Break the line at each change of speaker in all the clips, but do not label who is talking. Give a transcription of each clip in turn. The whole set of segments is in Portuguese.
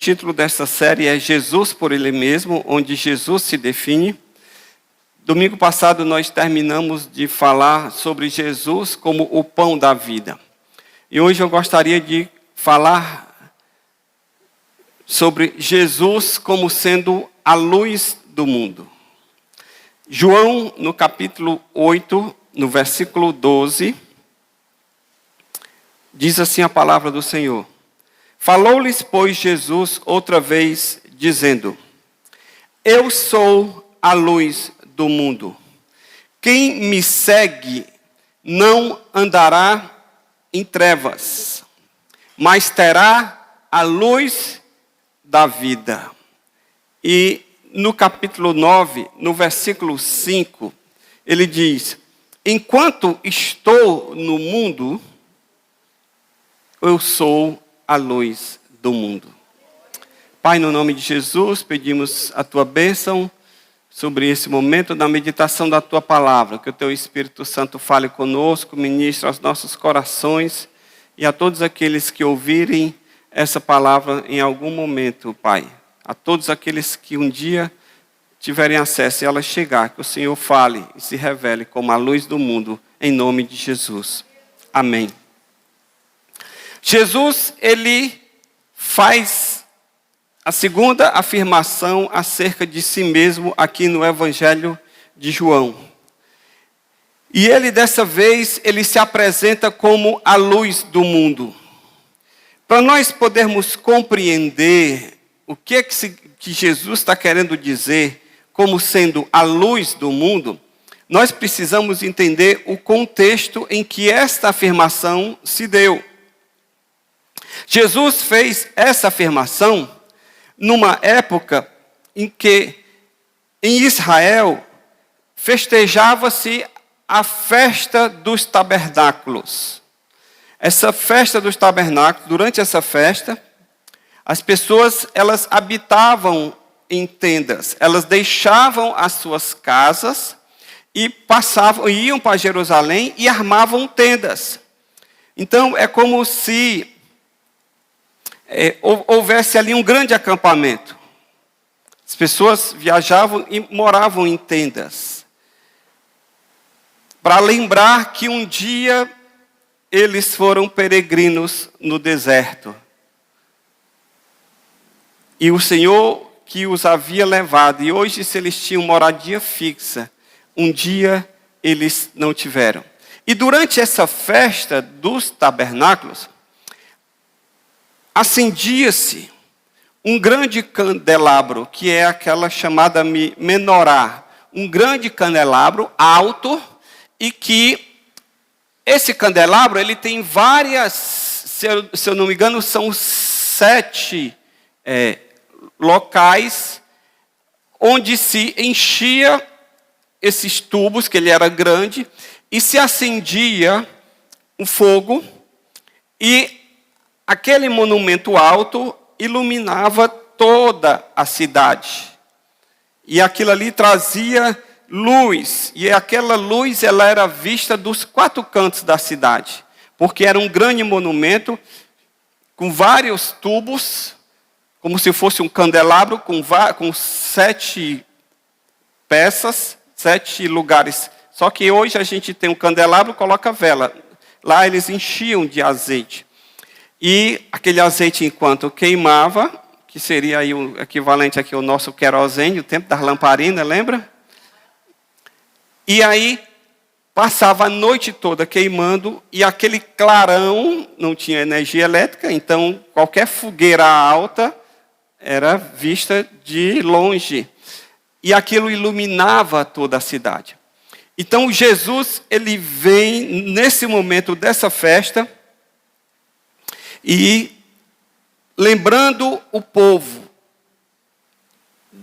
título desta série é Jesus por Ele Mesmo, onde Jesus se define. Domingo passado nós terminamos de falar sobre Jesus como o pão da vida. E hoje eu gostaria de falar sobre Jesus como sendo a luz do mundo. João, no capítulo 8, no versículo 12, diz assim a palavra do Senhor. Falou-lhes, pois, Jesus outra vez, dizendo: Eu sou a luz do mundo. Quem me segue não andará em trevas, mas terá a luz da vida. E no capítulo 9, no versículo 5, ele diz: Enquanto estou no mundo, eu sou a luz do mundo. Pai, no nome de Jesus, pedimos a tua bênção sobre esse momento da meditação da tua palavra, que o teu Espírito Santo fale conosco, ministre aos nossos corações e a todos aqueles que ouvirem essa palavra em algum momento, Pai. A todos aqueles que um dia tiverem acesso e ela chegar, que o Senhor fale e se revele como a luz do mundo, em nome de Jesus. Amém. Jesus, ele faz a segunda afirmação acerca de si mesmo aqui no Evangelho de João. E ele, dessa vez, ele se apresenta como a luz do mundo. Para nós podermos compreender o que Jesus está querendo dizer como sendo a luz do mundo, nós precisamos entender o contexto em que esta afirmação se deu. Jesus fez essa afirmação numa época em que, em Israel, festejava-se a festa dos tabernáculos. Essa festa dos tabernáculos, durante essa festa, as pessoas, elas habitavam em tendas. Elas deixavam as suas casas e iam para Jerusalém e armavam tendas. Então, é como se houvesse ali um grande acampamento. As pessoas viajavam e moravam em tendas, para lembrar que um dia eles foram peregrinos no deserto. E o Senhor que os havia levado, e hoje se eles tinham moradia fixa, um dia eles não tiveram. E durante essa festa dos tabernáculos, acendia-se um grande candelabro, que é aquela chamada menorá. Um grande candelabro alto, e que esse candelabro, ele tem várias, se eu não me engano, são 7 locais onde se enchia esses tubos, que ele era grande, e se acendia um fogo, e aquele monumento alto iluminava toda a cidade. E aquilo ali trazia luz. E aquela luz, ela era vista dos 4 cantos da cidade. Porque era um grande monumento com vários tubos, como se fosse um candelabro com 7 peças, 7 lugares. Só que hoje a gente tem um candelabro, coloca vela. Lá eles enchiam de azeite. E aquele azeite, enquanto queimava, que seria aí o equivalente aqui ao nosso querosene, o tempo das lamparinas, lembra? E aí passava a noite toda queimando, e aquele clarão não tinha energia elétrica, então qualquer fogueira alta era vista de longe. E aquilo iluminava toda a cidade. Então Jesus, ele vem nesse momento dessa festa, e lembrando o povo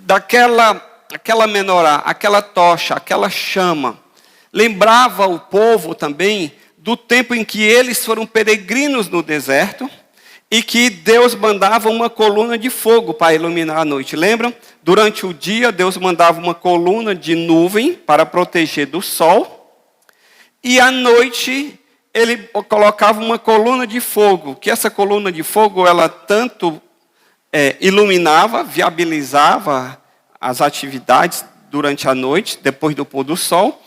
aquela menorá, aquela tocha, aquela chama, lembrava o povo também do tempo em que eles foram peregrinos no deserto e que Deus mandava uma coluna de fogo para iluminar a noite. Lembram? Durante o dia, Deus mandava uma coluna de nuvem para proteger do sol, e à noite ele colocava uma coluna de fogo, que essa coluna de fogo, ela tanto iluminava, viabilizava as atividades durante a noite, depois do pôr do sol,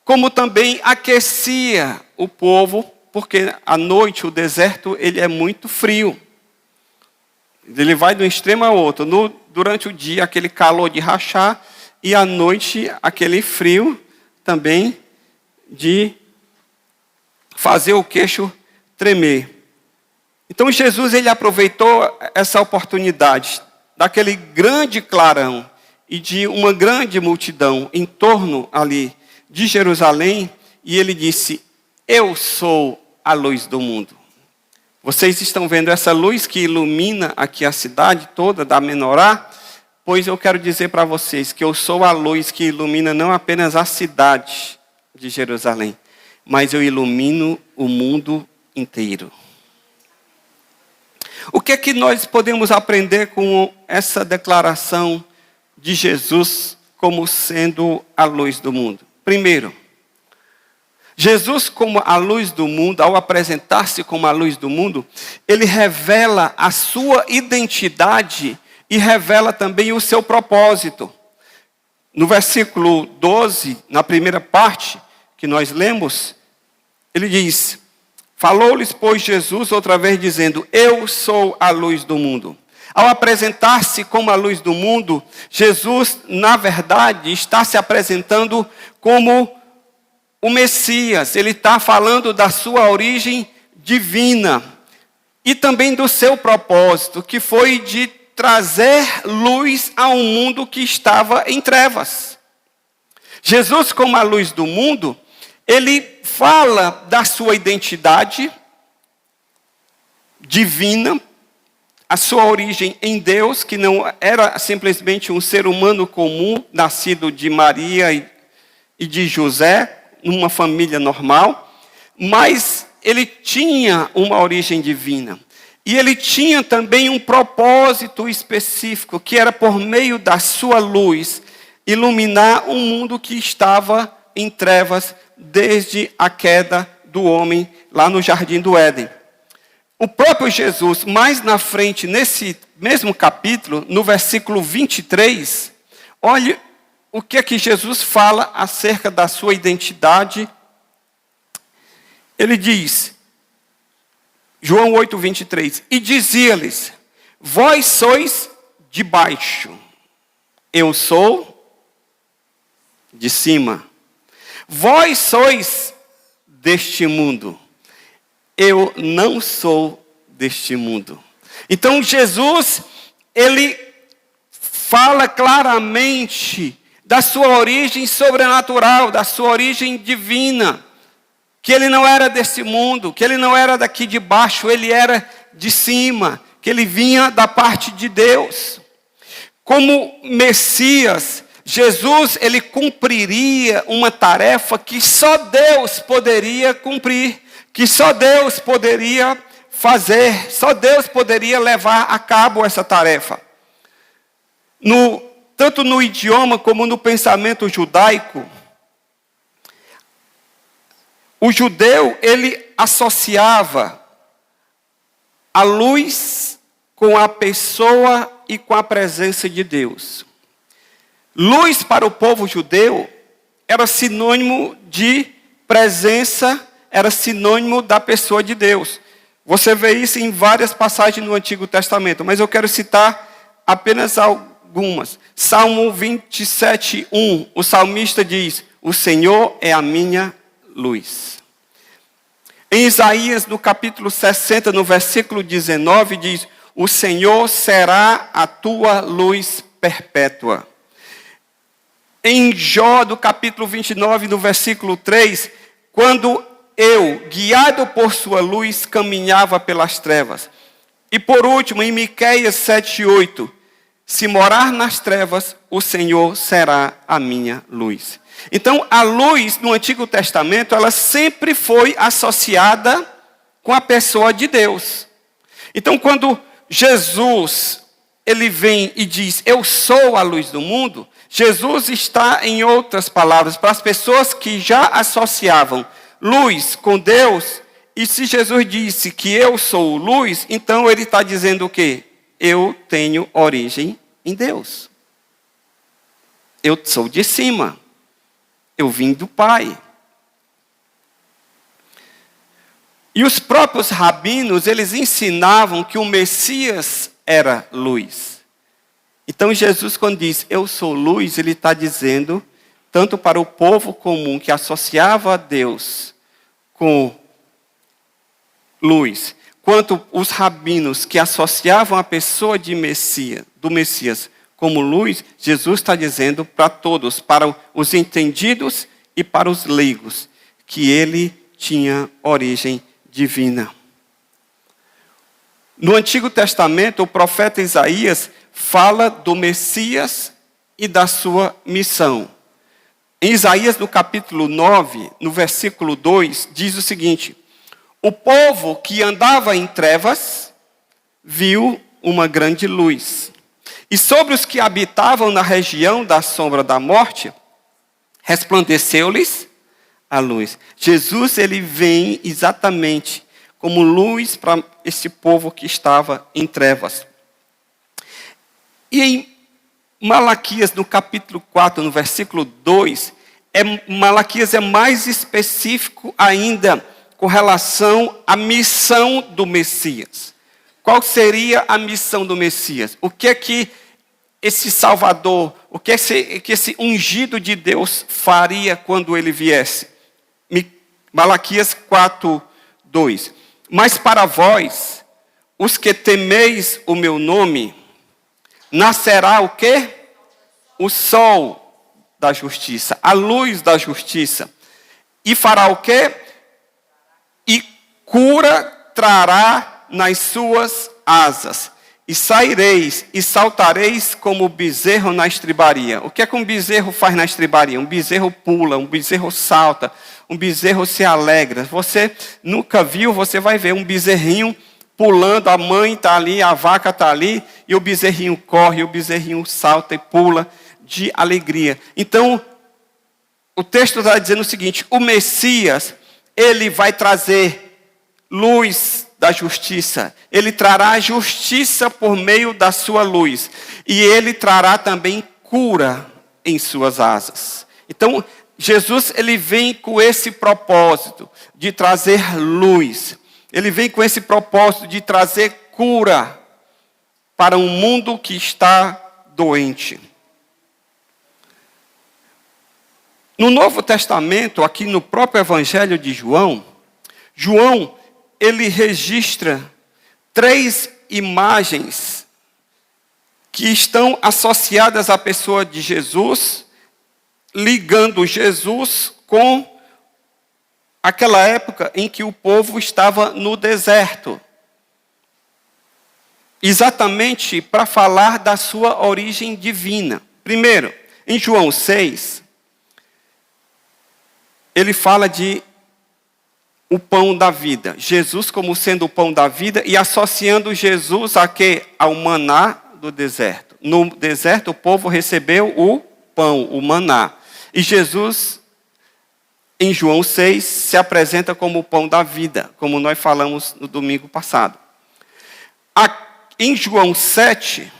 como também aquecia o povo, porque à noite o deserto ele é muito frio. Ele vai de um extremo ao outro. Durante o dia, aquele calor de rachar, e à noite, aquele frio também de fazer o queixo tremer. Então, Jesus ele aproveitou essa oportunidade daquele grande clarão e de uma grande multidão em torno ali de Jerusalém, e ele disse: eu sou a luz do mundo. Vocês estão vendo essa luz que ilumina aqui a cidade toda da Menorá? Pois eu quero dizer para vocês que eu sou a luz que ilumina não apenas a cidade de Jerusalém, mas eu ilumino o mundo inteiro. O que é que nós podemos aprender com essa declaração de Jesus como sendo a luz do mundo? Primeiro, Jesus como a luz do mundo, ao apresentar-se como a luz do mundo, ele revela a sua identidade e revela também o seu propósito. No versículo 12, na primeira parte que nós lemos, ele diz: falou-lhes, pois, Jesus outra vez dizendo: eu sou a luz do mundo. Ao apresentar-se como a luz do mundo, Jesus, na verdade, está se apresentando como o Messias. Ele está falando da sua origem divina e também do seu propósito, que foi de trazer luz a um mundo que estava em trevas. Jesus, como a luz do mundo, ele fala da sua identidade divina, a sua origem em Deus, que não era simplesmente um ser humano comum, nascido de Maria e de José, numa família normal, mas ele tinha uma origem divina. E ele tinha também um propósito específico, que era por meio da sua luz, iluminar um mundo que estava em trevas desde a queda do homem lá no Jardim do Éden. O próprio Jesus, mais na frente, nesse mesmo capítulo, no versículo 23, olhe o que é que Jesus fala acerca da sua identidade. Ele diz, João 8, 23, e dizia-lhes: vós sois de baixo, eu sou de cima. Vós sois deste mundo, eu não sou deste mundo. Então Jesus, ele fala claramente da sua origem sobrenatural, da sua origem divina, que ele não era desse mundo, que ele não era daqui de baixo, ele era de cima, que ele vinha da parte de Deus. Como Messias, Jesus, ele cumpriria uma tarefa que só Deus poderia cumprir, que só Deus poderia fazer, só Deus poderia levar a cabo essa tarefa. Tanto no idioma como no pensamento judaico, o judeu, ele associava a luz com a pessoa e com a presença de Deus. Luz para o povo judeu era sinônimo de presença, era sinônimo da pessoa de Deus. Você vê isso em várias passagens no Antigo Testamento, mas eu quero citar apenas algumas. Salmo 27, 1, o salmista diz: o Senhor é a minha luz. Em Isaías, no capítulo 60, no versículo 19, diz: o Senhor será a tua luz perpétua. Em Jó, do capítulo 29, no versículo 3, quando eu, guiado por sua luz, caminhava pelas trevas. E por último, em Miqueias 7, 8, se morar nas trevas, o Senhor será a minha luz. Então, a luz no Antigo Testamento, ela sempre foi associada com a pessoa de Deus. Então, quando Jesus, ele vem e diz: eu sou a luz do mundo, Jesus está, em outras palavras, para as pessoas que já associavam luz com Deus. E se Jesus disse que eu sou luz, então ele está dizendo o quê? eu tenho origem em Deus. Eu sou de cima. Eu vim do Pai. E os próprios rabinos, eles ensinavam que o Messias era luz. Então Jesus, quando diz, eu sou luz, ele está dizendo, tanto para o povo comum que associava a Deus com luz, quanto os rabinos que associavam a pessoa do Messias como luz, Jesus está dizendo para todos, para os entendidos e para os leigos, que ele tinha origem divina. No Antigo Testamento, o profeta Isaías fala do Messias e da sua missão. Em Isaías, no capítulo 9, no versículo 2, diz o seguinte: o povo que andava em trevas viu uma grande luz. E sobre os que habitavam na região da sombra da morte, resplandeceu-lhes a luz. Jesus, ele vem exatamente como luz para esse povo que estava em trevas. E em Malaquias, no capítulo 4, no versículo 2, Malaquias é mais específico ainda com relação à missão do Messias. Qual seria a missão do Messias? O que é que esse Salvador, o que é que esse ungido de Deus faria quando ele viesse? Malaquias 4, 2. Mas para vós, os que temeis o meu nome, nascerá o quê? O sol da justiça, a luz da justiça. E fará o quê? E cura trará nas suas asas. E saireis e saltareis como o bezerro na estribaria. O que é que um bezerro faz na estribaria? Um bezerro pula, um bezerro salta, um bezerro se alegra. Você nunca viu, você vai ver um bezerrinho pulando, a mãe está ali, a vaca está ali, e o bezerrinho corre, o bezerrinho salta e pula de alegria. Então, o texto está dizendo o seguinte: o Messias, ele vai trazer luz da justiça. Ele trará justiça por meio da sua luz. E ele trará também cura em suas asas. Então, Jesus, ele vem com esse propósito de trazer luz. Ele vem com esse propósito de trazer cura para um mundo que está doente. No Novo Testamento, aqui no próprio Evangelho de João, ele registra 3 imagens que estão associadas à pessoa de Jesus, ligando Jesus com aquela época em que o povo estava no deserto. Exatamente para falar da sua origem divina. Primeiro, em João 6, ele fala de o pão da vida. Jesus como sendo o pão da vida e associando Jesus a quê? Ao maná do deserto. No deserto o povo recebeu o pão, o maná. E Jesus, em João 6, se apresenta como o pão da vida, como nós falamos no domingo passado. Em João 7,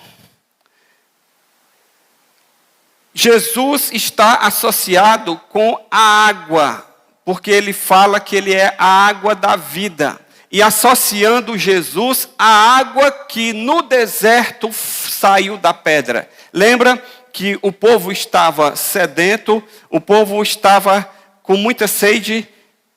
Jesus está associado com a água, porque ele fala que ele é a água da vida. E associando Jesus à água que no deserto saiu da pedra. Lembra que o povo estava sedento, o povo estava com muita sede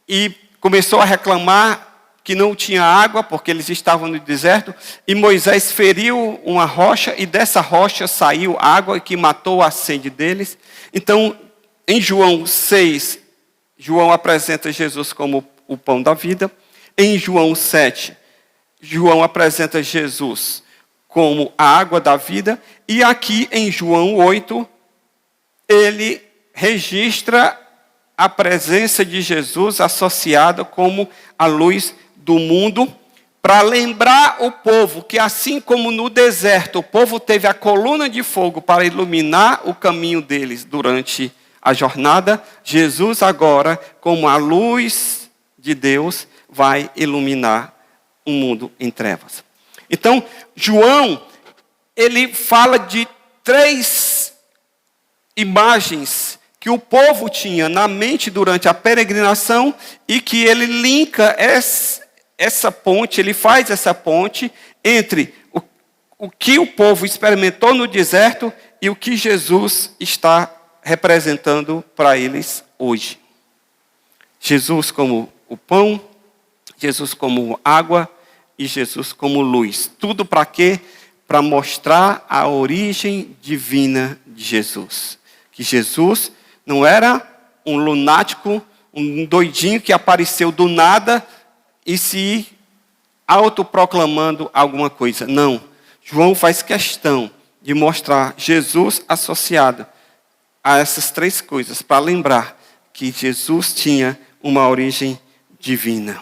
e começou a reclamar que não tinha água, porque eles estavam no deserto. E Moisés feriu uma rocha e dessa rocha saiu água que matou a sede deles. Então, em João 6, João apresenta Jesus como o pão da vida. Em João 7, João apresenta Jesus como a água da vida. E aqui em João 8, ele registra a presença de Jesus associada como a luz do mundo, para lembrar o povo que assim como no deserto, o povo teve a coluna de fogo para iluminar o caminho deles durante a jornada, Jesus agora, como a luz de Deus, vai iluminar um mundo em trevas. Então, João, ele fala de 3 imagens que o povo tinha na mente durante a peregrinação e que ele linka essa ponte, ele faz essa ponte entre o que o povo experimentou no deserto e o que Jesus está representando para eles hoje. Jesus como o pão, Jesus como água e Jesus como luz. Tudo para quê? Para mostrar a origem divina de Jesus. Que Jesus não era um lunático, um doidinho que apareceu do nada e se autoproclamando alguma coisa. Não. João faz questão de mostrar Jesus associado a essas 3 coisas, para lembrar que Jesus tinha uma origem divina.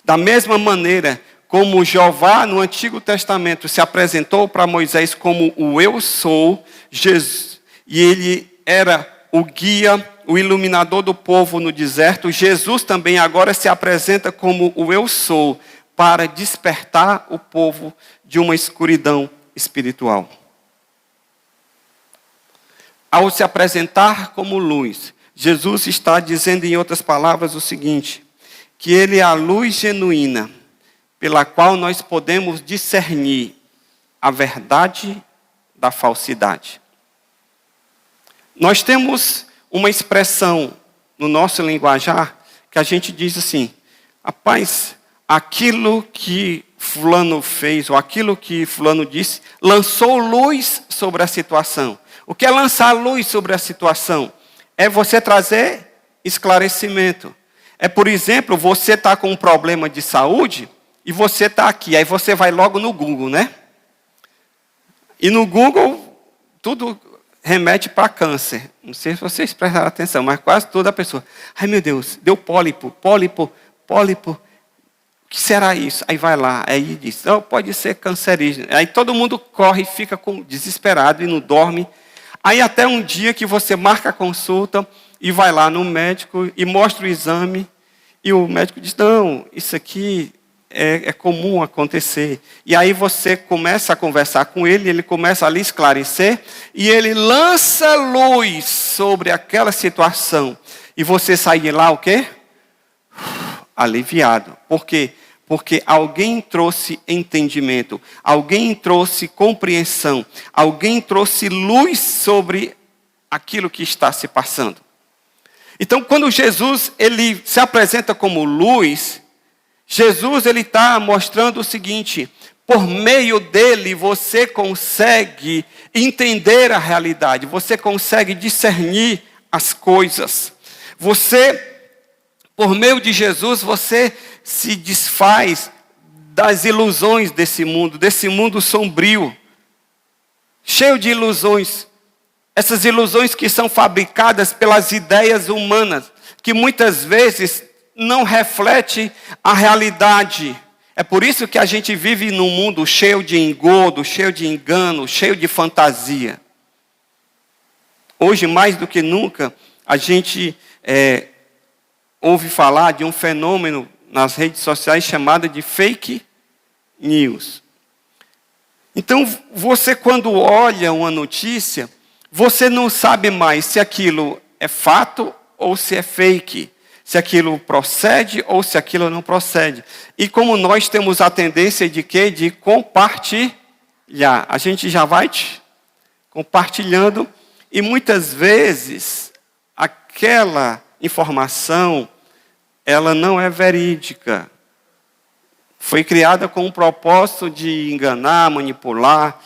Da mesma maneira como Jeová no Antigo Testamento se apresentou para Moisés como o Eu Sou, Jesus, e ele era o guia, o iluminador do povo no deserto, Jesus também agora se apresenta como o Eu Sou, para despertar o povo de uma escuridão espiritual. Ao se apresentar como luz, Jesus está dizendo em outras palavras o seguinte, que ele é a luz genuína, pela qual nós podemos discernir a verdade da falsidade. Nós temos uma expressão no nosso linguajar que a gente diz assim, rapaz, aquilo que fulano fez, ou aquilo que fulano disse, lançou luz sobre a situação. O que é lançar luz sobre a situação? É você trazer esclarecimento. É, por exemplo, você está com um problema de saúde, e você está aqui, aí você vai logo no Google, né? E no Google, tudo remete para câncer. Não sei se vocês prestaram atenção, mas quase toda a pessoa. Ai meu Deus, deu pólipo. O que será isso? Aí vai lá, aí diz, oh, pode ser cancerígeno. Aí todo mundo corre e fica desesperado e não dorme. Aí até um dia que você marca a consulta e vai lá no médico e mostra o exame. E o médico diz, não, isso aqui é comum acontecer. E aí você começa a conversar com ele, ele começa a lhe esclarecer, e ele lança luz sobre aquela situação. E você sai de lá o quê? Aliviado. Por quê? Porque alguém trouxe entendimento, alguém trouxe compreensão, alguém trouxe luz sobre aquilo que está se passando. Então, quando Jesus ele se apresenta como luz, Jesus ele está mostrando o seguinte, por meio dele você consegue entender a realidade, você consegue discernir as coisas. Por meio de Jesus, você se desfaz das ilusões desse mundo sombrio, cheio de ilusões. Essas ilusões que são fabricadas pelas ideias humanas, que muitas vezes não refletem a realidade. É por isso que a gente vive num mundo cheio de engodo, cheio de engano, cheio de fantasia. Hoje, mais do que nunca, a gente ouve falar de um fenômeno nas redes sociais chamado de fake news. Então, você quando olha uma notícia, você não sabe mais se aquilo é fato ou se é fake. Se aquilo procede ou se aquilo não procede. E como nós temos a tendência de quê? De compartilhar. A gente já vai compartilhando e muitas vezes aquela informação, ela não é verídica. Foi criada com o propósito de enganar, manipular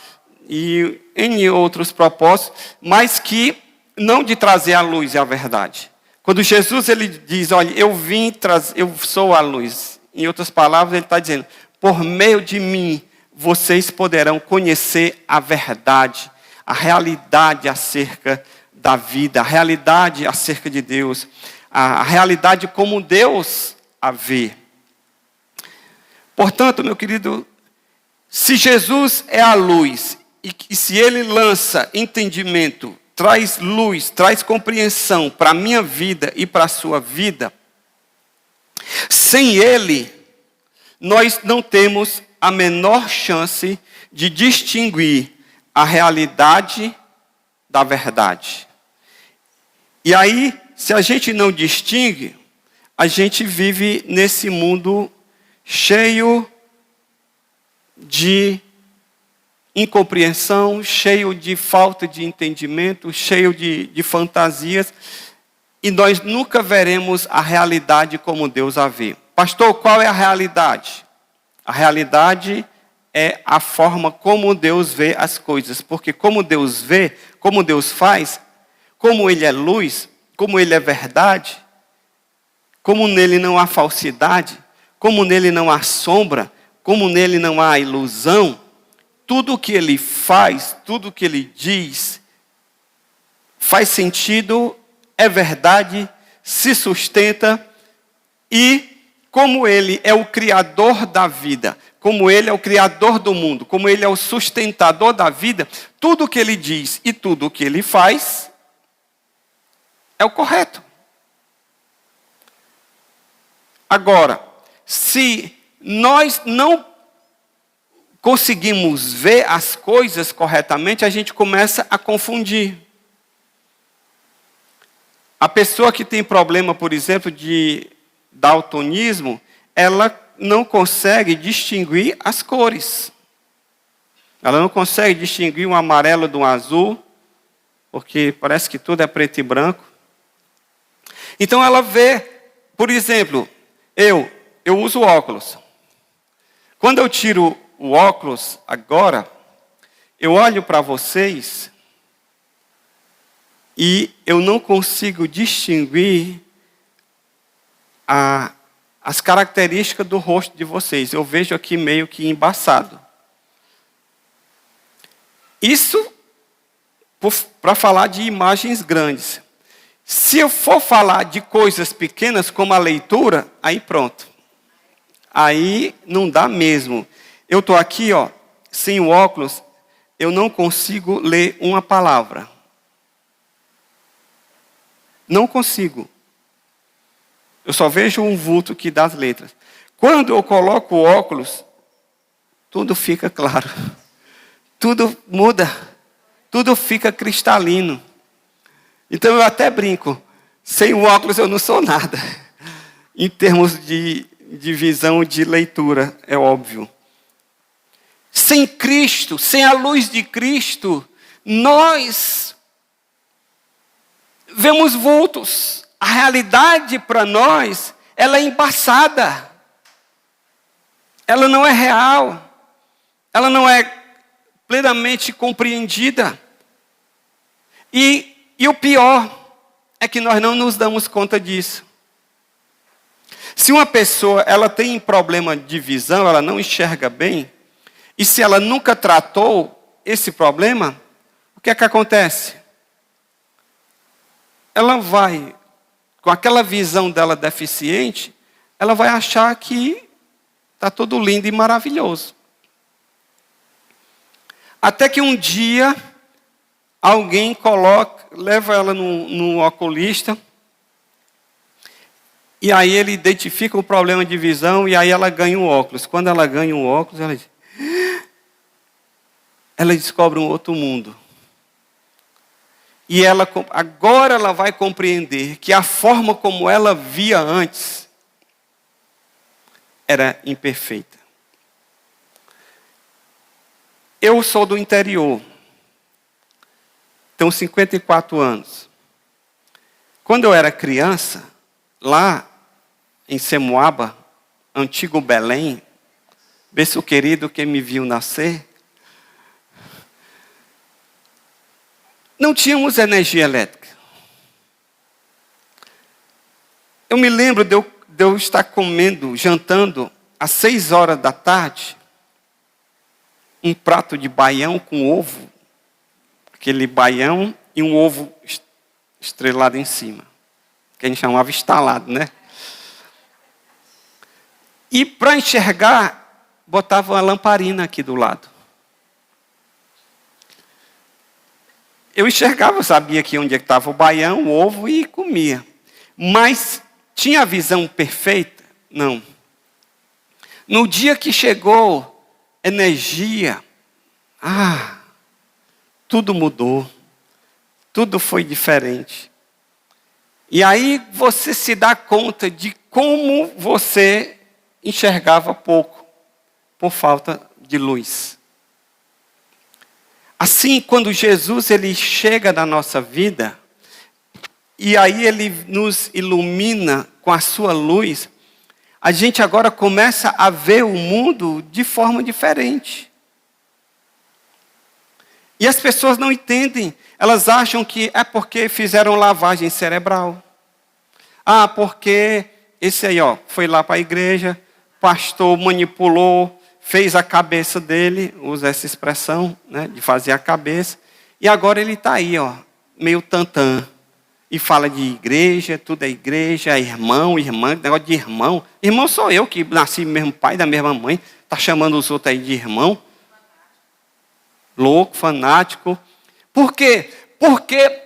e em outros propósitos, mas que não de trazer a luz e a verdade. Quando Jesus ele diz, olha, eu sou a luz. Em outras palavras, ele está dizendo, por meio de mim, vocês poderão conhecer a verdade, a realidade acerca da vida, a realidade acerca de Deus, a realidade como Deus a vê. Portanto, meu querido, se Jesus é a luz, e se ele lança entendimento, traz luz, traz compreensão para a minha vida e para a sua vida, sem ele, nós não temos a menor chance de distinguir a realidade da verdade. E aí, se a gente não distingue, a gente vive nesse mundo cheio de incompreensão, cheio de falta de entendimento, cheio de fantasias, e nós nunca veremos a realidade como Deus a vê. Pastor, qual é a realidade? A realidade é a forma como Deus vê as coisas, porque como Deus vê, como Deus faz, como Ele é luz, como Ele é verdade, como nele não há falsidade, como nele não há sombra, como nele não há ilusão, tudo o que Ele faz, tudo o que Ele diz, faz sentido, é verdade, se sustenta, e como Ele é o Criador da vida, como Ele é o Criador do mundo, como Ele é o sustentador da vida, tudo o que Ele diz e tudo o que Ele faz é o correto. Agora, se nós não conseguimos ver as coisas corretamente, a gente começa a confundir. A pessoa que tem problema, por exemplo, de daltonismo, ela não consegue distinguir as cores. Ela não consegue distinguir um amarelo de um azul, porque parece que tudo é preto e branco. Então ela vê, por exemplo, eu uso óculos. Quando eu tiro o óculos agora, eu olho para vocês e eu não consigo distinguir as características do rosto de vocês. Eu vejo aqui meio que embaçado. Isso para falar de imagens grandes. Se eu for falar de coisas pequenas como a leitura, aí pronto. Aí não dá mesmo. Eu estou aqui, sem o óculos, eu não consigo ler uma palavra. Não consigo. Eu só vejo um vulto que dá as letras. Quando eu coloco o óculos, tudo fica claro. Tudo muda. Tudo fica cristalino. Então eu até brinco. Sem o óculos eu não sou nada. Em termos de visão de leitura, é óbvio. Sem Cristo, sem a luz de Cristo, nós vemos vultos. A realidade para nós, ela é embaçada. Ela não é real. Ela não é plenamente compreendida. E o pior é que nós não nos damos conta disso. Se uma pessoa ela tem problema de visão, ela não enxerga bem, e se ela nunca tratou esse problema, o que é que acontece? Ela vai, com aquela visão dela deficiente, ela vai achar que está tudo lindo e maravilhoso. Até que um dia, alguém leva ela no oculista, e aí ele identifica o problema de visão, e aí ela ganha um óculos. Quando ela ganha um óculos, ela descobre um outro mundo. E agora ela vai compreender que a forma como ela via antes era imperfeita. Eu sou do interior. Tenho 54 anos. Quando eu era criança, lá em Semoaba, antigo Belém, berço querido que me viu nascer, não tínhamos energia elétrica. Eu me lembro de eu estar jantando, às 6 horas da tarde, um prato de baião com ovo, aquele baião e um ovo estrelado em cima, que a gente chamava estalado, né? E para enxergar, botava uma lamparina aqui do lado. Eu enxergava, sabia que onde estava o baião, o ovo e comia. Mas tinha a visão perfeita? Não. No dia que chegou energia, tudo mudou. Tudo foi diferente. E aí você se dá conta de como você enxergava pouco, por falta de luz. Assim, quando Jesus ele chega na nossa vida, e aí ele nos ilumina com a sua luz, a gente agora começa a ver o mundo de forma diferente. E as pessoas não entendem. Elas acham que é porque fizeram lavagem cerebral. Ah, porque esse aí, foi lá para a igreja, pastor manipulou, fez a cabeça dele, usa essa expressão, né, de fazer a cabeça, e agora ele está aí, meio tantã, e fala de igreja, tudo é igreja, irmão, irmã, negócio de irmão. Irmão sou eu, que nasci do mesmo pai, da mesma mãe, está chamando os outros aí de irmão. Louco, fanático. Por quê? Porque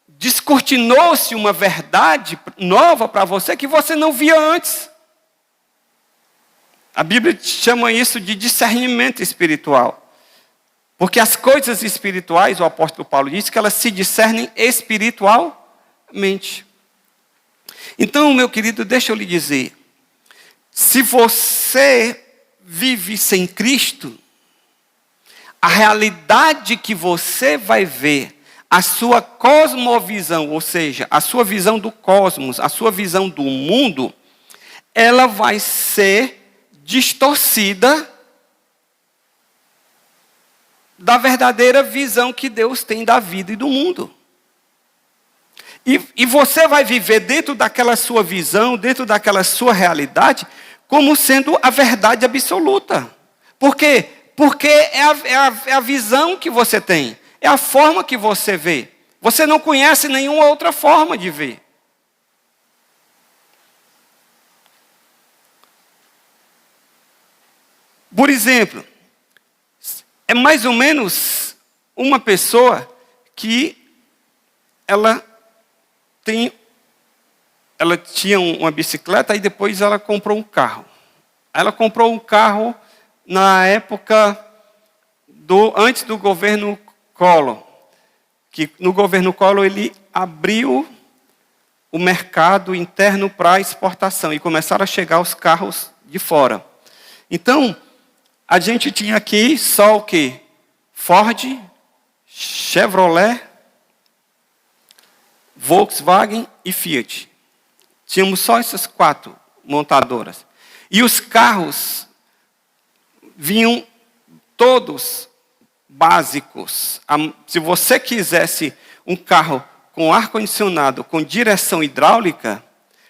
descortinou-se uma verdade nova para você que você não via antes. A Bíblia chama isso de discernimento espiritual. Porque as coisas espirituais, o apóstolo Paulo diz que elas se discernem espiritualmente. Então, meu querido, deixa eu lhe dizer. Se você vive sem Cristo, a realidade que você vai ver, a sua cosmovisão, ou seja, a sua visão do cosmos, a sua visão do mundo, ela vai ser distorcida da verdadeira visão que Deus tem da vida e do mundo. E você vai viver dentro daquela sua visão, dentro daquela sua realidade, como sendo a verdade absoluta. Por quê? Porque é a visão que você tem. É a forma que você vê. Você não conhece nenhuma outra forma de ver. Por exemplo, é mais ou menos uma pessoa que ela tinha uma bicicleta e depois ela comprou um carro. Ela comprou um carro na época antes do governo Collor, que no governo Collor ele abriu o mercado interno para exportação e começaram a chegar os carros de fora. Então, a gente tinha aqui só o quê? Ford, Chevrolet, Volkswagen e Fiat. Tínhamos só essas 4 montadoras. E os carros vinham todos básicos. Se você quisesse um carro com ar-condicionado, com direção hidráulica,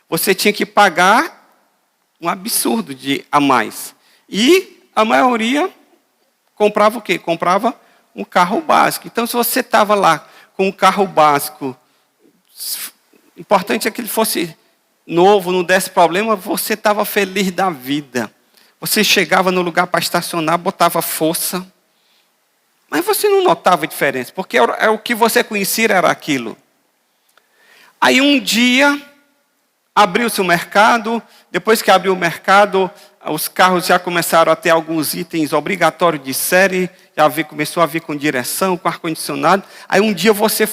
você tinha que pagar um absurdo a mais. E a maioria comprava o quê? Comprava um carro básico. Então, se você estava lá com um carro básico, importante é que ele fosse novo, não desse problema, você estava feliz da vida. Você chegava no lugar para estacionar, botava força. Mas você não notava a diferença, porque o que você conhecia era aquilo. Aí um dia, abriu-se o mercado, depois que abriu o mercado, os carros já começaram a ter alguns itens obrigatórios de série, começou a vir com direção, com ar-condicionado. Aí um dia você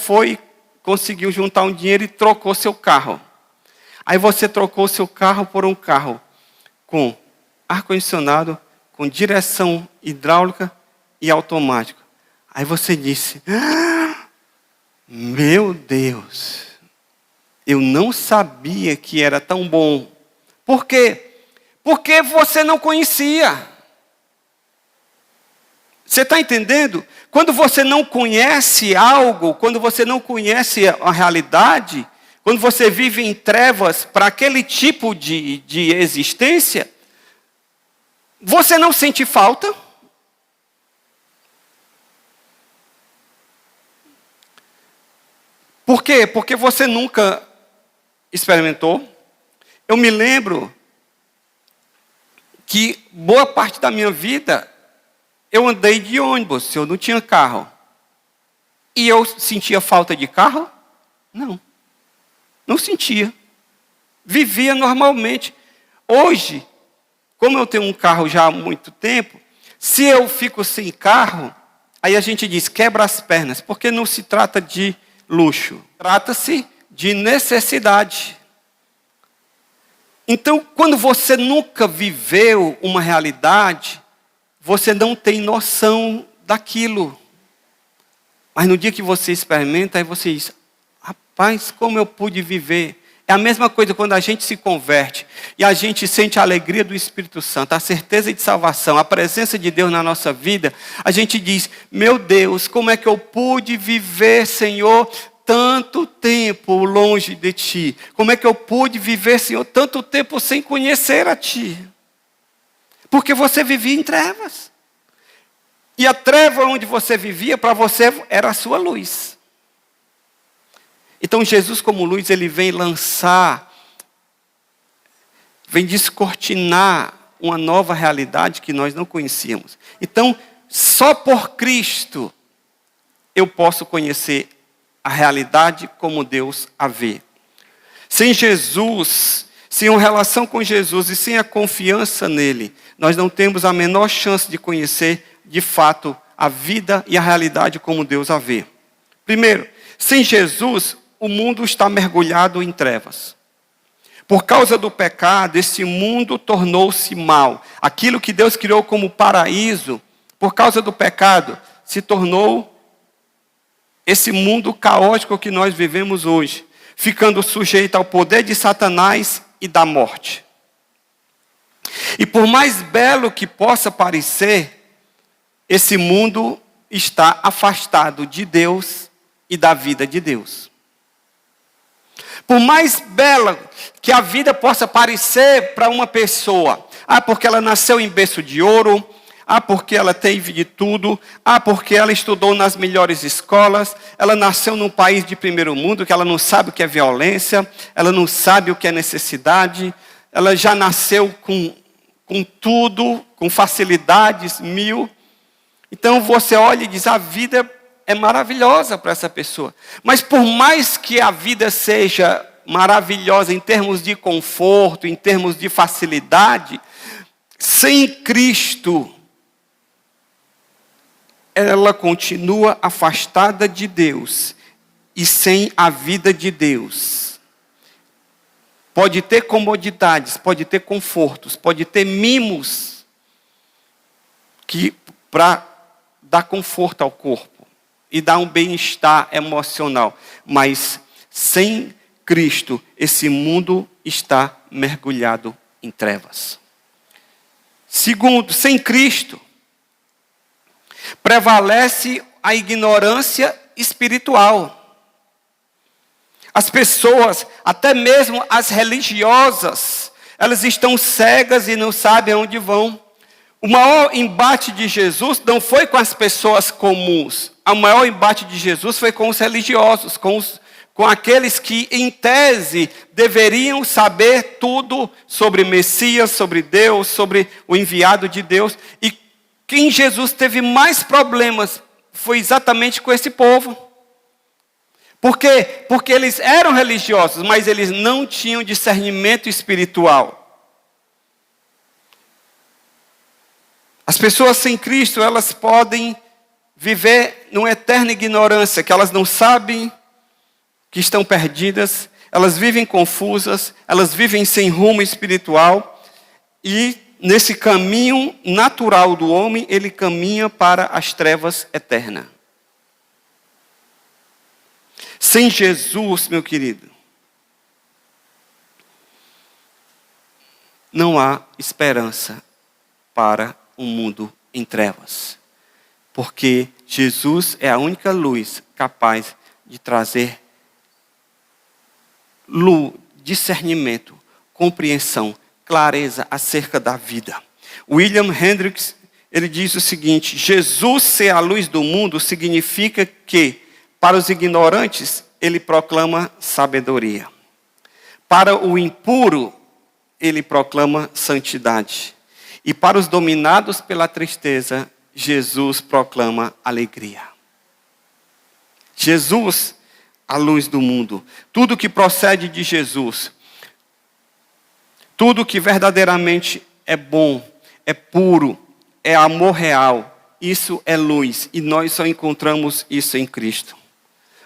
conseguiu juntar um dinheiro e trocou seu carro. Aí você trocou seu carro por um carro com ar-condicionado, com direção hidráulica e automático. Aí você disse, meu Deus, eu não sabia que era tão bom. Por quê? Porque você não conhecia. Você está entendendo? Quando você não conhece algo, quando você não conhece a realidade, quando você vive em trevas para aquele tipo de existência, você não sente falta. Por quê? Porque você nunca experimentou. Eu me lembro que boa parte da minha vida eu andei de ônibus, eu não tinha carro. E eu sentia falta de carro? Não. Não sentia. Vivia normalmente. Hoje, como eu tenho um carro já há muito tempo, se eu fico sem carro, Aí a gente diz, quebra as pernas, porque não se trata de luxo, trata-se de necessidade. Então, quando você nunca viveu uma realidade, você não tem noção daquilo. Mas no dia que você experimenta, aí você diz, rapaz, como eu pude viver? É a mesma coisa quando a gente se converte e a gente sente a alegria do Espírito Santo, a certeza de salvação, a presença de Deus na nossa vida. A gente diz, meu Deus, como é que eu pude viver, Senhor, tanto tempo longe de Ti? Como é que eu pude viver, Senhor, tanto tempo sem conhecer a Ti? Porque você vivia em trevas. E a treva onde você vivia, para você, era a sua luz. Então Jesus como luz, ele vem lançar, vem descortinar uma nova realidade que nós não conhecíamos. Então, só por Cristo eu posso conhecer a realidade como Deus a vê. Sem Jesus, sem uma relação com Jesus e sem a confiança nele, nós não temos a menor chance de conhecer de fato a vida e a realidade como Deus a vê. Primeiro, sem Jesus, o mundo está mergulhado em trevas. Por causa do pecado, esse mundo tornou-se mal. Aquilo que Deus criou como paraíso, por causa do pecado, se tornou esse mundo caótico que nós vivemos hoje, ficando sujeito ao poder de Satanás e da morte. E por mais belo que possa parecer, esse mundo está afastado de Deus e da vida de Deus. Por mais bela que a vida possa parecer para uma pessoa, porque ela nasceu em berço de ouro, porque ela teve de tudo, porque ela estudou nas melhores escolas, ela nasceu num país de primeiro mundo, que ela não sabe o que é violência, ela não sabe o que é necessidade, ela já nasceu com tudo, com facilidades mil. Então você olha e diz, a vida é maravilhosa para essa pessoa. Mas por mais que a vida seja maravilhosa em termos de conforto, em termos de facilidade, sem Cristo, ela continua afastada de Deus e sem a vida de Deus. Pode ter comodidades, pode ter confortos, pode ter mimos para dar conforto ao corpo e dar um bem-estar emocional. Mas sem Cristo, esse mundo está mergulhado em trevas. Segundo, sem Cristo, prevalece a ignorância espiritual. As pessoas, até mesmo as religiosas, elas estão cegas e não sabem aonde vão. O maior embate de Jesus não foi com as pessoas comuns. O maior embate de Jesus foi com os religiosos, com aqueles que, em tese, deveriam saber tudo sobre Messias, sobre Deus, sobre o enviado de Deus. E quem Jesus teve mais problemas foi exatamente com esse povo. Por quê? Porque eles eram religiosos, mas eles não tinham discernimento espiritual. As pessoas sem Cristo, elas podem viver numa eterna ignorância, que elas não sabem que estão perdidas, elas vivem confusas, elas vivem sem rumo espiritual, e nesse caminho natural do homem, ele caminha para as trevas eternas. Sem Jesus, meu querido, não há esperança para um mundo em trevas. Porque Jesus é a única luz capaz de trazer discernimento, compreensão, clareza acerca da vida. William Hendricks, ele diz o seguinte: Jesus ser a luz do mundo significa que, para os ignorantes, ele proclama sabedoria. Para o impuro, ele proclama santidade. E para os dominados pela tristeza, Jesus proclama alegria. Jesus, a luz do mundo. Tudo que procede de Jesus, tudo que verdadeiramente é bom, é puro, é amor real, isso é luz. E nós só encontramos isso em Cristo.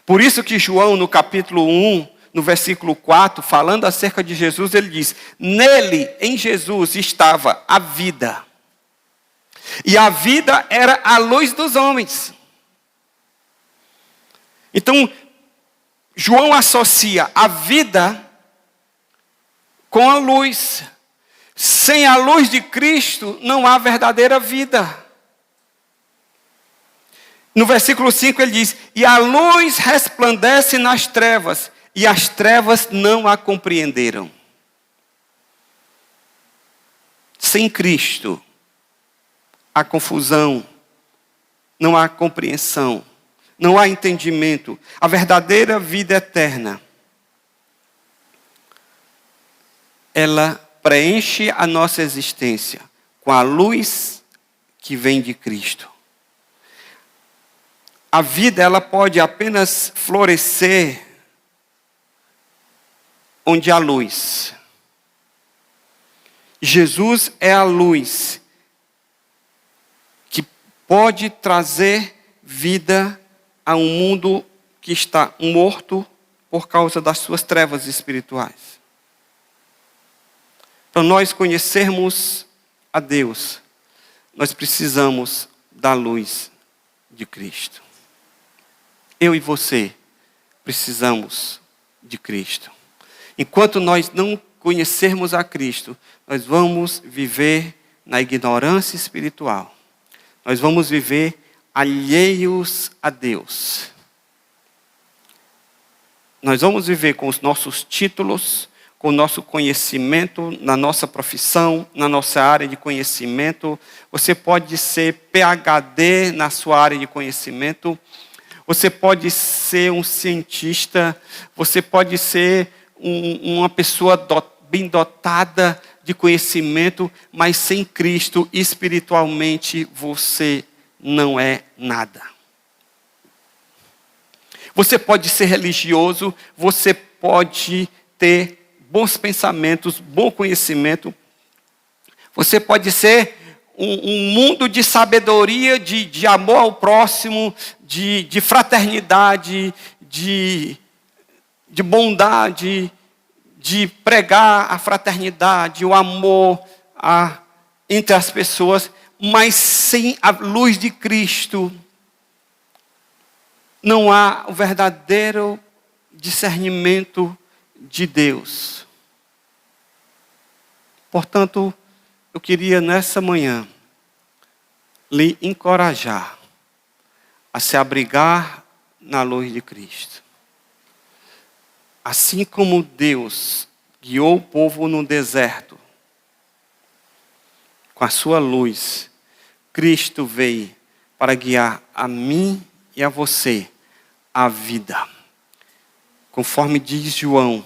Por isso que João, no capítulo 1, no versículo 4, falando acerca de Jesus, ele diz: nele, em Jesus, estava a vida. E a vida era a luz dos homens. Então, João associa a vida com a luz. Sem a luz de Cristo, não há verdadeira vida. No versículo 5 ele diz: e a luz resplandece nas trevas, e as trevas não a compreenderam. Sem Cristo, há confusão, não há compreensão, não há entendimento. A verdadeira vida eterna, ela preenche a nossa existência com a luz que vem de Cristo. A vida, ela pode apenas florescer onde há luz. Jesus é a luz que pode trazer vida a um mundo que está morto por causa das suas trevas espirituais. Para nós conhecermos a Deus, nós precisamos da luz de Cristo. Eu e você precisamos de Cristo. Enquanto nós não conhecermos a Cristo, nós vamos viver na ignorância espiritual. Nós vamos viver alheios a Deus. Nós vamos viver com os nossos títulos, com o nosso conhecimento na nossa profissão, na nossa área de conhecimento. Você pode ser PhD na sua área de conhecimento. Você pode ser um cientista. Você pode ser uma pessoa bem dotada de conhecimento, mas sem Cristo, espiritualmente, você não é nada. Você pode ser religioso, você pode ter bons pensamentos, bom conhecimento. Você pode ser um mundo de sabedoria, de amor ao próximo, de fraternidade, de bondade, de pregar a fraternidade, o amor entre as pessoas, mas sem a luz de Cristo, não há o verdadeiro discernimento de Deus. Portanto, eu queria nessa manhã lhe encorajar a se abrigar na luz de Cristo. Assim como Deus guiou o povo no deserto com a sua luz, Cristo veio para guiar a mim e a você a vida. Conforme diz João,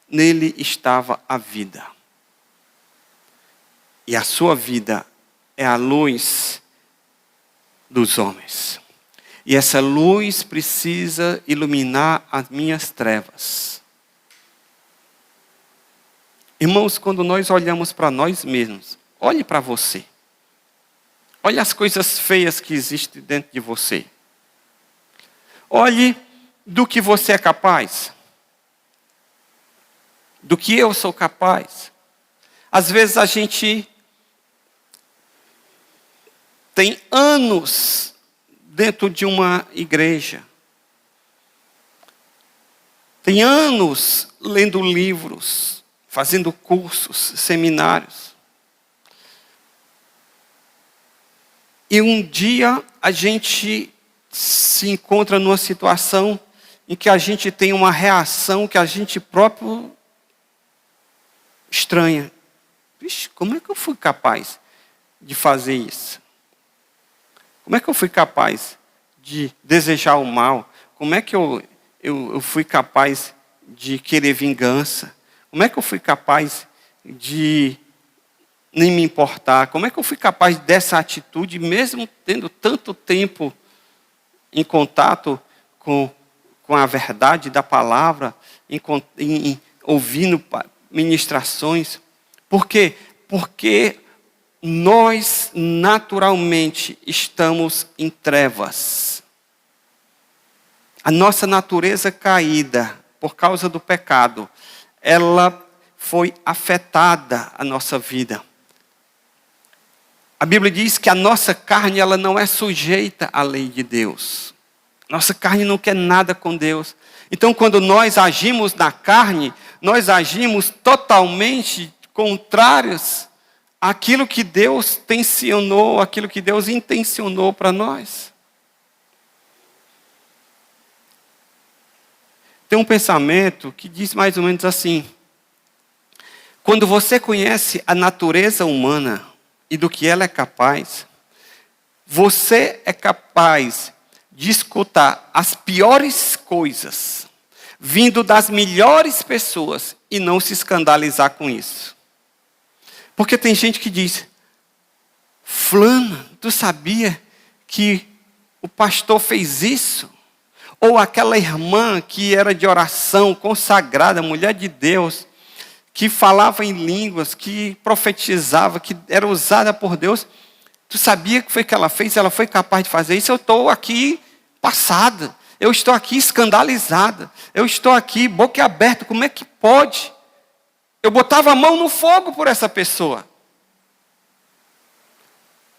nele estava a vida. E a sua vida é a luz dos homens. E essa luz precisa iluminar as minhas trevas. Irmãos, quando nós olhamos para nós mesmos, olhe para você. Olhe as coisas feias que existem dentro de você. Olhe do que você é capaz. Do que eu sou capaz. Às vezes a gente tem anos dentro de uma igreja. Tem anos lendo livros, fazendo cursos, seminários. E um dia a gente se encontra numa situação em que a gente tem uma reação que a gente próprio estranha. Vixe, como é que eu fui capaz de fazer isso? Como é que eu fui capaz de desejar o mal? Como é que eu fui capaz de querer vingança? Como é que eu fui capaz de nem me importar? Como é que eu fui capaz dessa atitude, mesmo tendo tanto tempo em contato com a verdade da palavra, ouvindo ministrações? Por quê? Porque nós naturalmente estamos em trevas. A nossa natureza caída, por causa do pecado, ela foi afetada a nossa vida. A Bíblia diz que a nossa carne ela não é sujeita à lei de Deus. Nossa carne não quer nada com Deus. Então, quando nós agimos na carne, nós agimos totalmente contrários àquilo que Deus tensionou, aquilo que Deus intencionou para nós. Tem um pensamento que diz mais ou menos assim: quando você conhece a natureza humana e do que ela é capaz, você é capaz de escutar as piores coisas vindo das melhores pessoas e não se escandalizar com isso. Porque tem gente que diz: fulano, tu sabia que o pastor fez isso? Ou aquela irmã que era de oração, consagrada, mulher de Deus, que falava em línguas, que profetizava, que era usada por Deus. Tu sabia que foi que ela fez? Ela foi capaz de fazer isso? Eu estou aqui passada. Eu estou aqui escandalizada. Eu estou aqui boca aberta. Como é que pode? Eu botava a mão no fogo por essa pessoa.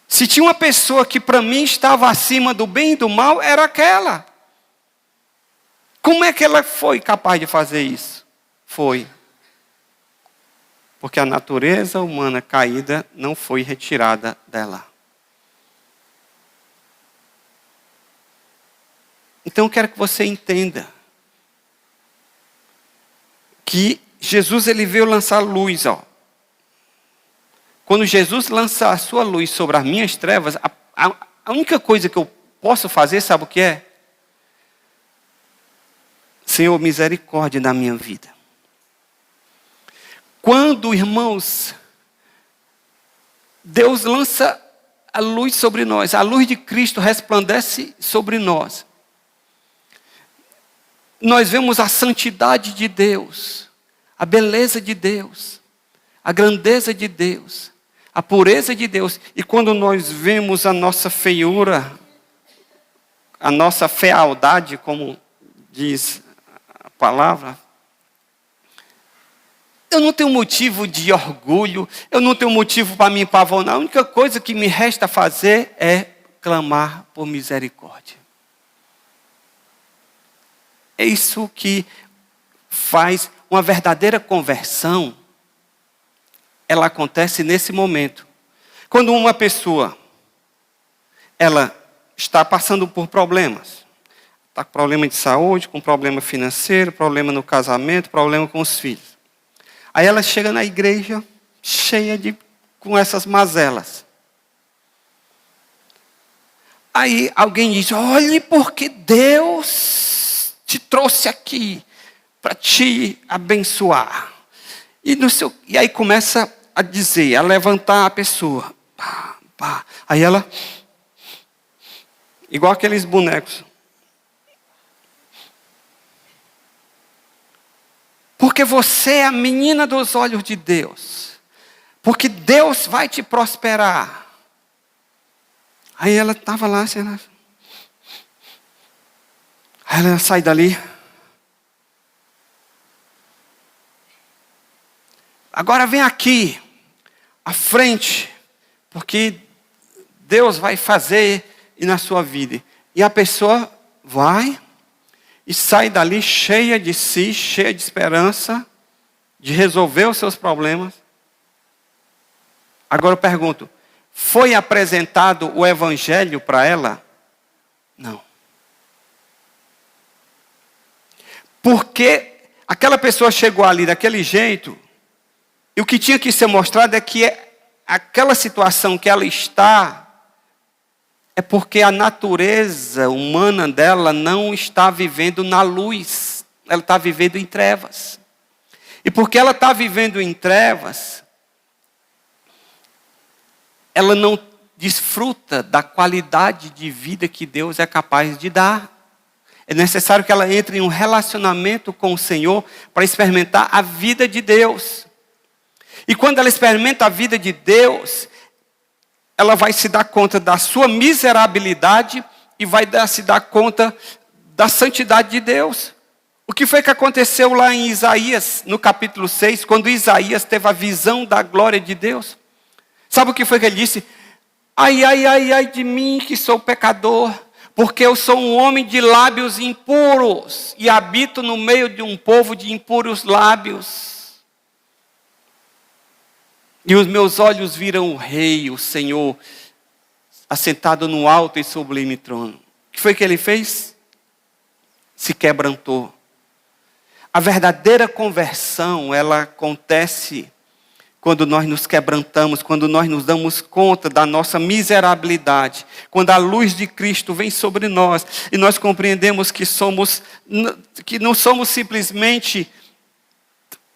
Se tinha uma pessoa que para mim estava acima do bem e do mal, era aquela. Como é que ela foi capaz de fazer isso? Foi. Porque a natureza humana caída não foi retirada dela. Então eu quero que você entenda que Jesus ele veio lançar luz. Quando Jesus lança a sua luz sobre as minhas trevas, a única coisa que eu posso fazer, sabe o que é? Senhor, misericórdia da minha vida. Quando, irmãos, Deus lança a luz sobre nós, a luz de Cristo resplandece sobre nós. Nós vemos a santidade de Deus, a beleza de Deus, a grandeza de Deus, a pureza de Deus. E quando nós vemos a nossa feiura, a nossa fealdade, como diz a palavra, eu não tenho motivo de orgulho, eu não tenho motivo para me empavonar. A única coisa que me resta fazer é clamar por misericórdia. É isso que faz uma verdadeira conversão. Ela acontece nesse momento. Quando uma pessoa, ela está passando por problemas. Está com problema de saúde, com problema financeiro, problema no casamento, problema com os filhos. Aí ela chega na igreja cheia com essas mazelas. Aí alguém diz: olhe, porque Deus te trouxe aqui para te abençoar. E aí começa a dizer, a levantar a pessoa. Pá, pá. Aí ela, igual aqueles bonecos. Porque você é a menina dos olhos de Deus. Porque Deus vai te prosperar. Aí ela estava lá, assim, aí ela sai dali. Agora vem aqui, à frente, porque Deus vai fazer na sua vida. E a pessoa vai e sai dali cheia de si, cheia de esperança, de resolver os seus problemas. Agora eu pergunto, foi apresentado o evangelho para ela? Não. Porque aquela pessoa chegou ali daquele jeito, e o que tinha que ser mostrado é que aquela situação que ela está, é porque a natureza humana dela não está vivendo na luz, ela está vivendo em trevas. E porque ela está vivendo em trevas, ela não desfruta da qualidade de vida que Deus é capaz de dar. É necessário que ela entre em um relacionamento com o Senhor para experimentar a vida de Deus. E quando ela experimenta a vida de Deus, ela vai se dar conta da sua miserabilidade e vai se dar conta da santidade de Deus. O que foi que aconteceu lá em Isaías, no capítulo 6, quando Isaías teve a visão da glória de Deus? Sabe o que foi que ele disse? Ai, ai, ai, ai de mim que sou pecador, porque eu sou um homem de lábios impuros e habito no meio de um povo de impuros lábios. E os meus olhos viram o Rei, o Senhor, assentado no alto e sublime trono. O que foi que ele fez? Se quebrantou. A verdadeira conversão, ela acontece quando nós nos quebrantamos, quando nós nos damos conta da nossa miserabilidade, quando a luz de Cristo vem sobre nós e nós compreendemos que não somos simplesmente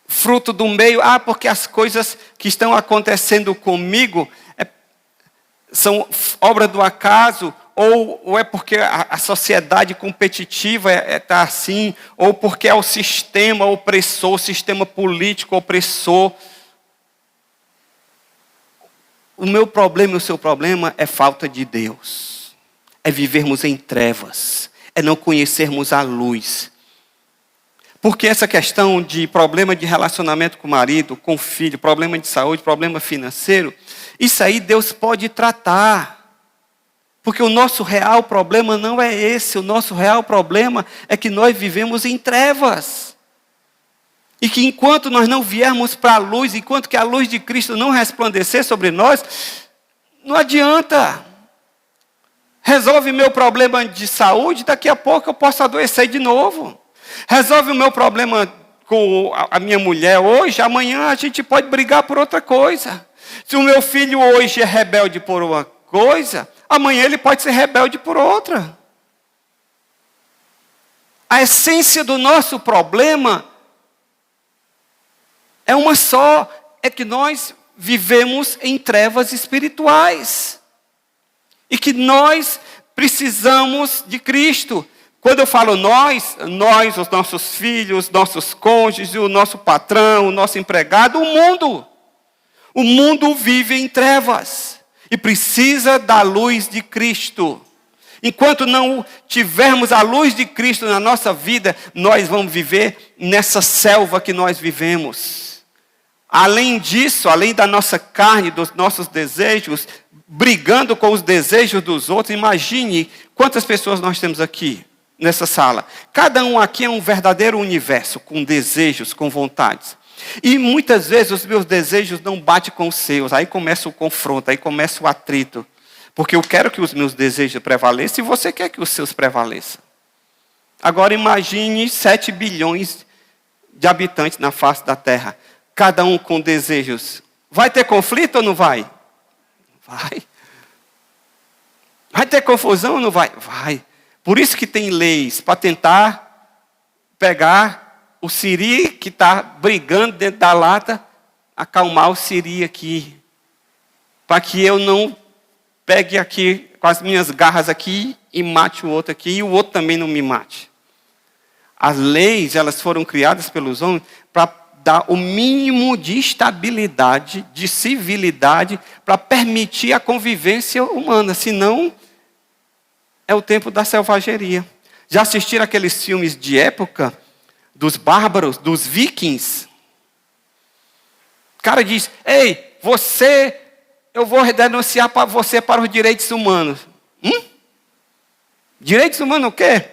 fruto do meio, porque as coisas que estão acontecendo comigo são obra do acaso, ou é porque a sociedade competitiva está assim, ou porque é o sistema opressor, o sistema político opressor. O meu problema e o seu problema é falta de Deus. É vivermos em trevas, é não conhecermos a luz. Porque essa questão de problema de relacionamento com o marido, com o filho, problema de saúde, problema financeiro, isso aí Deus pode tratar. Porque o nosso real problema não é esse. O nosso real problema é que nós vivemos em trevas. E que enquanto nós não viermos para a luz, enquanto que a luz de Cristo não resplandecer sobre nós, não adianta. Resolve meu problema de saúde, daqui a pouco eu posso adoecer de novo. Resolve o meu problema com a minha mulher hoje, amanhã a gente pode brigar por outra coisa. Se o meu filho hoje é rebelde por uma coisa, amanhã ele pode ser rebelde por outra. A essência do nosso problema é uma só, é que nós vivemos em trevas espirituais. E que nós precisamos de Cristo. Quando eu falo nós, os nossos filhos, nossos cônjuges, o nosso patrão, o nosso empregado, o mundo. O mundo vive em trevas e precisa da luz de Cristo. Enquanto não tivermos a luz de Cristo na nossa vida, nós vamos viver nessa selva que nós vivemos. Além disso, além da nossa carne, dos nossos desejos, brigando com os desejos dos outros, imagine quantas pessoas nós temos aqui nessa sala. Cada um aqui é um verdadeiro universo, com desejos, com vontades. E muitas vezes os meus desejos não batem com os seus. Aí começa o confronto, aí começa o atrito. Porque eu quero que os meus desejos prevaleçam e você quer que os seus prevaleçam. Agora imagine 7 bilhões de habitantes na face da Terra. Cada um com desejos. Vai ter conflito ou não vai? Vai. Vai ter confusão ou não vai? Vai. Por isso que tem leis para tentar pegar o siri que está brigando dentro da lata, acalmar o siri aqui. Para que eu não pegue aqui com as minhas garras aqui e mate o outro aqui e o outro também não me mate. As leis, elas foram criadas pelos homens para dar o mínimo de estabilidade, de civilidade, para permitir a convivência humana. Senão, é o tempo da selvageria. Já assistiram aqueles filmes de época dos bárbaros, dos vikings? O cara diz, ei, eu vou denunciar para você para os direitos humanos. Direitos humanos o quê?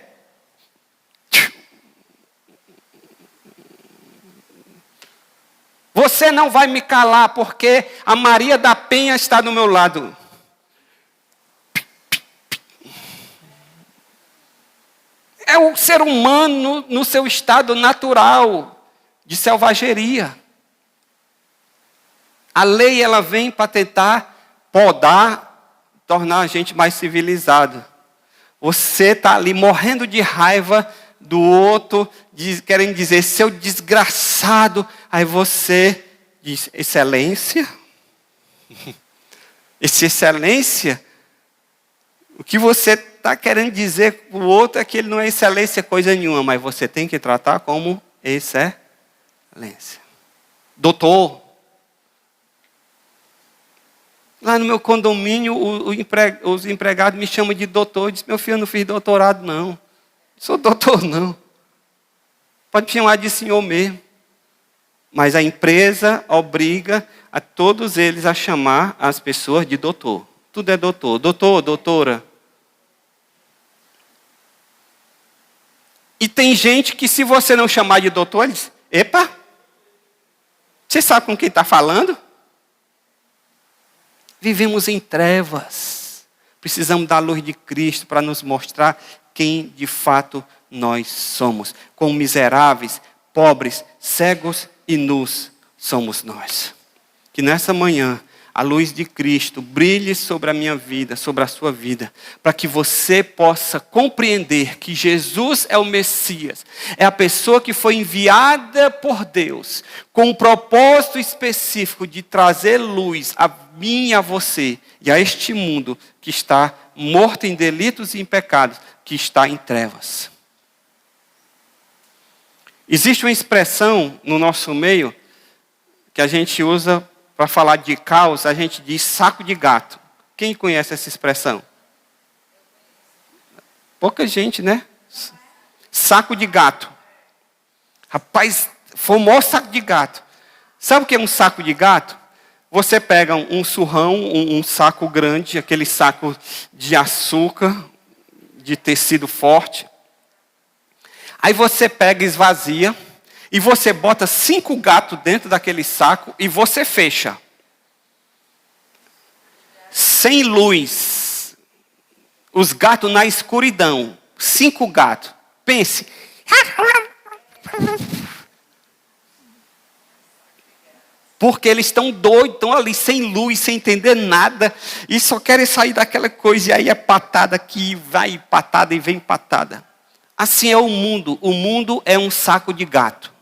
Você não vai me calar porque a Maria da Penha está do meu lado. É o ser humano no seu estado natural de selvageria. A lei ela vem para tentar podar, tornar a gente mais civilizado. Você está ali morrendo de raiva do outro, querendo dizer, seu desgraçado. Aí você diz, excelência? Esse excelência? O que você está querendo dizer para o outro é que ele não é excelência coisa nenhuma, mas você tem que tratar como excelência. Doutor. Lá no meu condomínio, os empregados me chamam de doutor. Eu disse, meu filho, eu não fiz doutorado, não. Não sou doutor, não. Pode me chamar de senhor mesmo. Mas a empresa obriga a todos eles a chamar as pessoas de doutor. Tudo é doutor. Doutor, doutora. E tem gente que, se você não chamar de doutor, ele diz, epa, você sabe com quem está falando? Vivemos em trevas. Precisamos da luz de Cristo para nos mostrar quem de fato nós somos. Quão miseráveis, pobres, cegos e nus somos nós. Que nessa manhã a luz de Cristo brilhe sobre a minha vida, sobre a sua vida, para que você possa compreender que Jesus é o Messias, é a pessoa que foi enviada por Deus, com um propósito específico de trazer luz a mim e a você, e a este mundo que está morto em delitos e em pecados, que está em trevas. Existe uma expressão no nosso meio que a gente usa para falar de caos, a gente diz saco de gato. Quem conhece essa expressão? Pouca gente, né? Saco de gato. Rapaz, foi o maior saco de gato. Sabe o que é um saco de gato? Você pega um surrão, um saco grande, aquele saco de açúcar, de tecido forte. Aí você pega e esvazia. E você bota 5 gatos dentro daquele saco e você fecha. Sem luz. Os gatos na escuridão. 5 gatos. Pense. Porque eles estão doidos, estão ali sem luz, sem entender nada. E só querem sair daquela coisa. E aí é patada aqui, vai patada e vem patada. Assim é o mundo. O mundo é um saco de gato.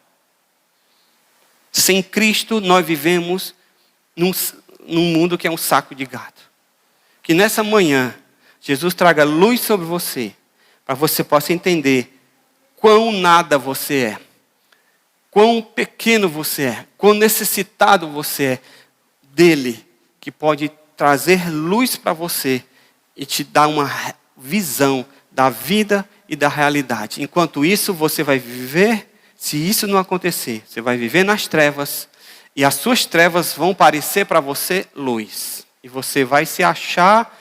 Sem Cristo, nós vivemos num mundo que é um saco de gato. Que nessa manhã, Jesus traga luz sobre você, para você possa entender quão nada você é, quão pequeno você é, quão necessitado você é dele, que pode trazer luz para você e te dar uma visão da vida e da realidade. Enquanto isso, você vai viver. Se isso não acontecer, você vai viver nas trevas, e as suas trevas vão parecer para você luz. E você vai se achar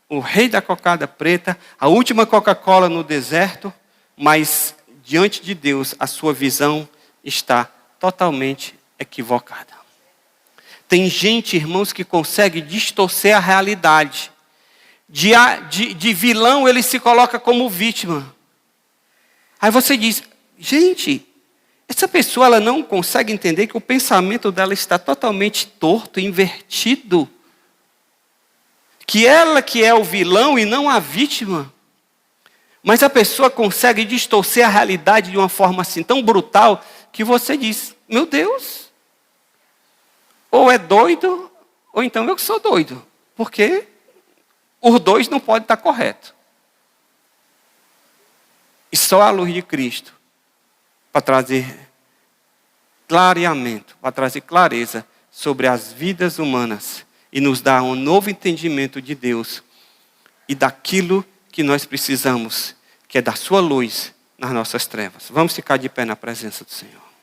o rei da cocada preta, a última Coca-Cola no deserto, mas diante de Deus a sua visão está totalmente equivocada. Tem gente, irmãos, que consegue distorcer a realidade. De vilão ele se coloca como vítima. Aí você diz, gente, essa pessoa ela não consegue entender que o pensamento dela está totalmente torto, invertido. Que ela que é o vilão e não a vítima. Mas a pessoa consegue distorcer a realidade de uma forma assim tão brutal que você diz, meu Deus, ou é doido, ou então eu que sou doido. Porque os dois não podem estar corretos. E só a luz de Cristo para trazer clareamento, para trazer clareza sobre as vidas humanas e nos dar um novo entendimento de Deus e daquilo que nós precisamos, que é da sua luz nas nossas trevas. Vamos ficar de pé na presença do Senhor.